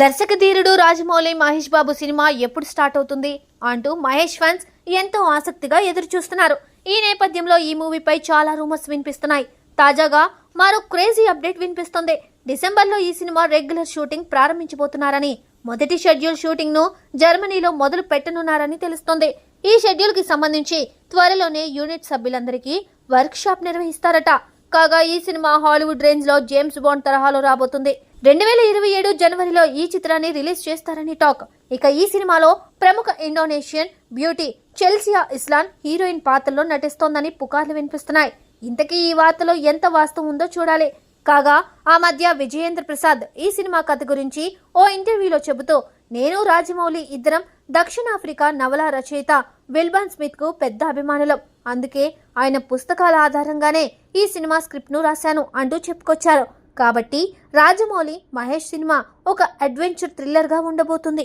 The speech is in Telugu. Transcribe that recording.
దర్శక ధీరుడు రాజమౌళి మహేష్ బాబు సినిమా ఎప్పుడు స్టార్ట్ అవుతుంది అంటూ మహేష్ ఫ్యాన్స్ ఎంతో ఆసక్తిగా ఎదురు చూస్తున్నారు. ఈ నేపథ్యంలో ఈ మూవీపై చాలా రూమర్స్ వినిపిస్తున్నాయి. తాజాగా మరో క్రేజీ అప్డేట్ వినిపిస్తుంది. డిసెంబర్లో ఈ సినిమా రెగ్యులర్ షూటింగ్ ప్రారంభించబోతున్నారని, మొదటి షెడ్యూల్ షూటింగ్ ను జర్మనీలో మొదలు పెట్టనున్నారని తెలుస్తోంది. ఈ షెడ్యూల్ కి సంబంధించి త్వరలోనే యూనిట్ సభ్యులందరికీ వర్క్ షాప్ నిర్వహిస్తారట. కాగా ఈ సినిమా హాలీవుడ్ రేంజ్ లో జేమ్స్ బాండ్ తరహాలో రాబోతుంది. 2027 జనవరిలో ఈ చిత్రాన్ని రిలీజ్ చేస్తారని టాక్. ఇక ఈ సినిమాలో ప్రముఖ Indonesian beauty Chelsea Islan heroine పాత్రలో నటిస్తోందని పుకార్లు వినిపిస్తున్నాయి. ఇంతకీ ఈ వార్తలో ఎంత వాస్తవం ఉందో చూడాలి. కాగా ఆ మధ్య విజయేంద్ర ప్రసాద్ ఈ సినిమా కథ గురించి ఓ ఇంటర్వ్యూలో చెబుతూ, నేను రాజమౌళి ఇద్దరం దక్షిణాఫ్రికా నవల రచయిత విల్బన్ స్మిత్ కు పెద్ద అభిమానులం. అందుకే ఆయన పుస్తకాల ఆధారంగానే ఈ సినిమా స్క్రిప్ట్ ను రాశాను అంటూ చెప్పుకొచ్చారు. కాబట్టి రాజమౌళి మహేష్ సినిమా ఒక అడ్వెంచర్ థ్రిల్లర్ గా ఉండబోతుంది.